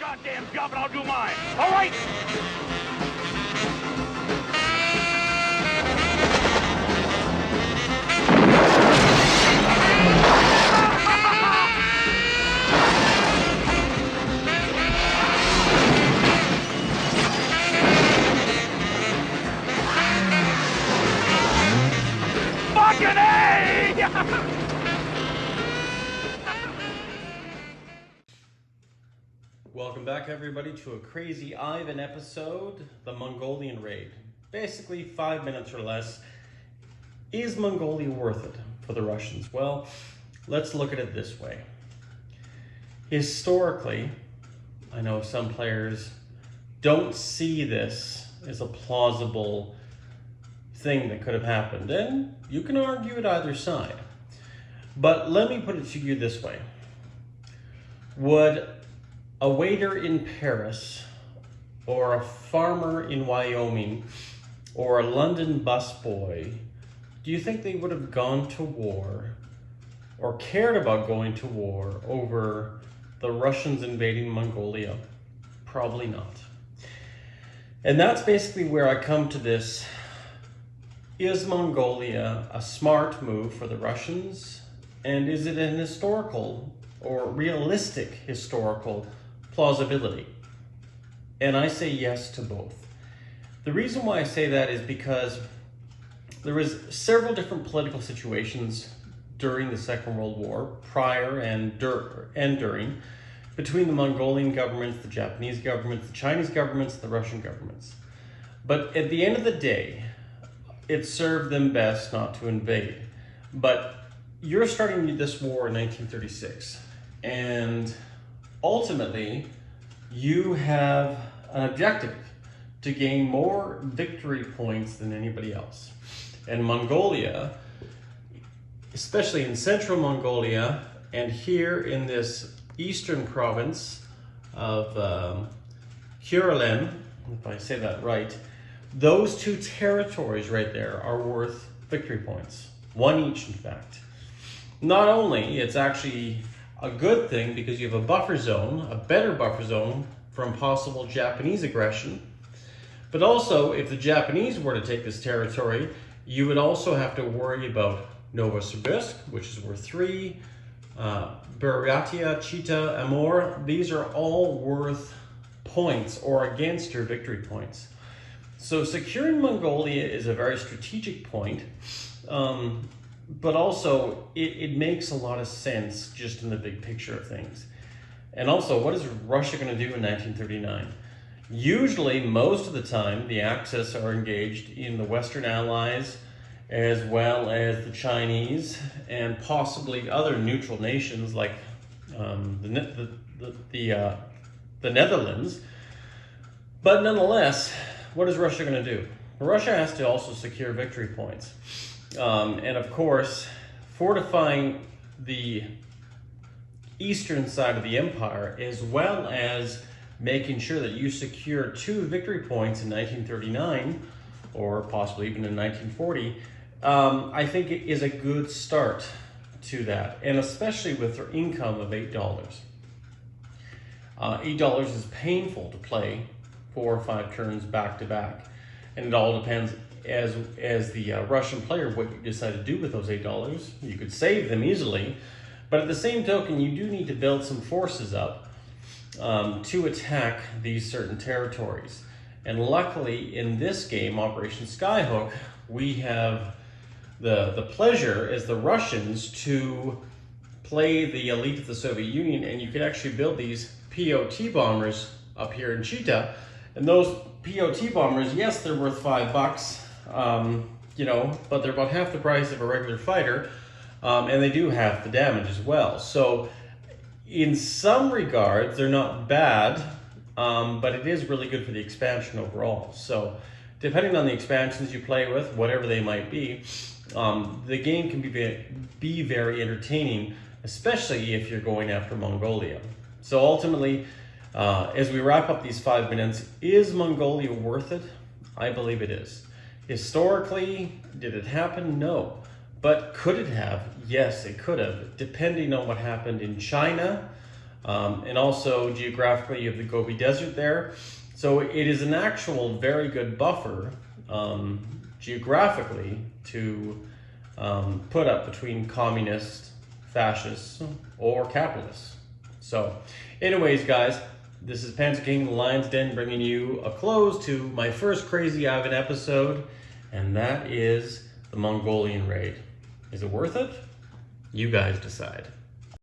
goddamn job and I'll do mine. All right? Fucking A! Welcome back, everybody, to a Crazy Ivan episode, the Mongolian raid. Basically, 5 minutes or less. Is Mongolia worth it for the Russians? Well, let's look at it this way. Historically, I know some players don't see this as a plausible thing that could have happened, and you can argue it either side. But let me put it to you this way. Would a waiter in Paris, or a farmer in Wyoming, or a London busboy, do you think they would have gone to war or cared about going to war over the Russians invading Mongolia? Probably not. And that's basically where I come to this. Is Mongolia a smart move for the Russians? And is it an historical or realistic historical plausibility? And I say yes to both. The reason why I say that is because there was several different political situations during the Second World War, prior and during, between the Mongolian governments, the Japanese governments, the Chinese governments, the Russian governments. But at the end of the day, it served them best not to invade. But you're starting this war in 1936, and ultimately, you have an objective to gain more victory points than anybody else. And Mongolia, especially in central Mongolia, and here in this eastern province of Kurland, if I say that right, those two territories right there are worth victory points. One each, in fact. Not only, it's actually a good thing because you have a buffer zone, a better buffer zone from possible Japanese aggression. But also, if the Japanese were to take this territory, you would also have to worry about Novosibirsk, which is worth 3, Buryatia, Chita, Amur. These are all worth points or against your victory points. So securing Mongolia is a very strategic point. But also, it makes a lot of sense just in the big picture of things. And also, what is Russia going to do in 1939? Usually, most of the time, the Axis are engaged in the Western Allies, as well as the Chinese, and possibly other neutral nations like the Netherlands. But nonetheless, what is Russia going to do? Russia has to also secure victory points. And of course, fortifying the eastern side of the empire, as well as making sure that you secure 2 victory points in 1939, or possibly even in 1940, I think it is a good start to that, and especially with their income of $8. $8 is painful to play 4 or 5 turns back to back, and it all depends as the Russian player what you decide to do with those $8. You could save them easily, but at the same token, you do need to build some forces up to attack these certain territories. And luckily, in this game, Operation Skyhook, we have the pleasure as the Russians to play the elite of the Soviet Union, and you could actually build these POT bombers up here in Chita. And those POT bombers, yes, they're worth $5, but they're about half the price of a regular fighter, and they do half the damage as well. So in some regards, they're not bad, but it is really good for the expansion overall. So depending on the expansions you play with, whatever they might be, the game can be very entertaining, especially if you're going after Mongolia. So ultimately, as we wrap up these 5 minutes, is Mongolia worth it? I believe it is. Historically, did it happen? No. But could it have? Yes, it could have, depending on what happened in China, And also geographically, you have the Gobi Desert there. So it is an actual very good buffer geographically to put up between communists, fascists, or capitalists. So anyways, guys, this is Panzer King, the Lion's Den, bringing you a close to my first Crazy Ivan episode, and that is the Mongolian raid. Is it worth it? You guys decide.